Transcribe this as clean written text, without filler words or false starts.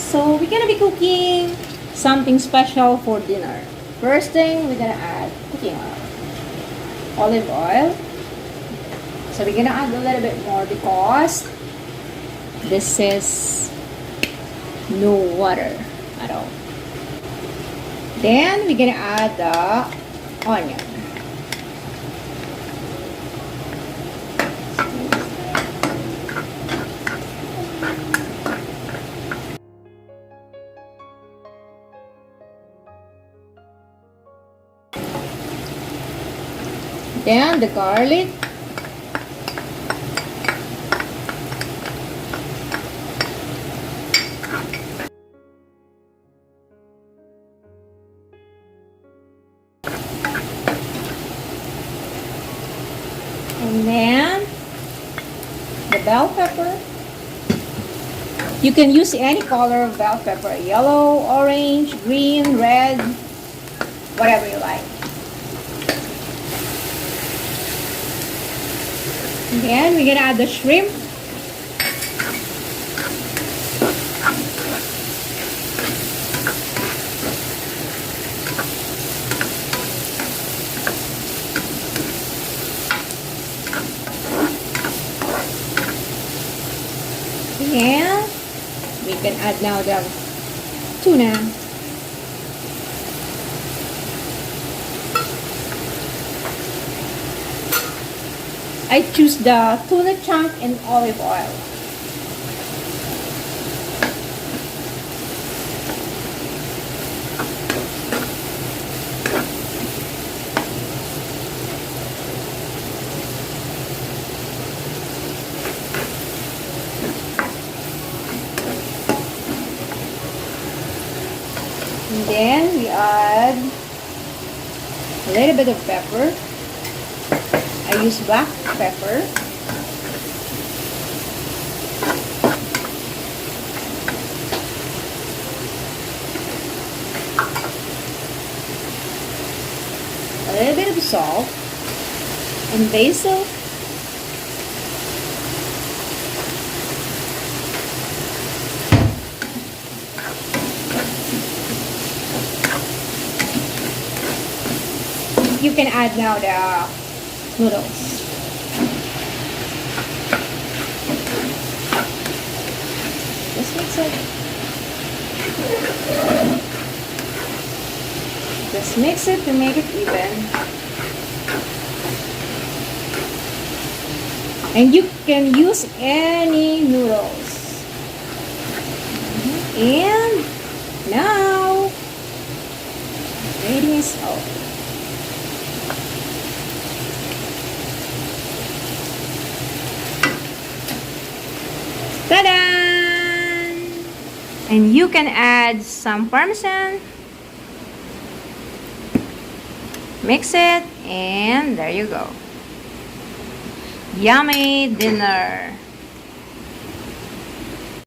So we're gonna be cooking something special for dinner. First thing, we're gonna add cooking oil, olive oil. So we're gonna add a little bit more because this is no water at all. Then we're gonna add the onion. Then the garlic. And then the bell pepper. You can use any color of bell pepper, yellow, orange, green, red, whatever you like. And then we're gonna add the shrimp. And we can add now the tuna. I choose the tuna chunk in olive oil. And then we add a little bit of pepper. I use black pepper. A little bit of salt and basil. You can add now the noodles. Just mix it. Just mix it to make it even. And you can use any noodles. And now, ready is over. Ta-da! And you can add some parmesan. Mix it, and there you go. Yummy dinner.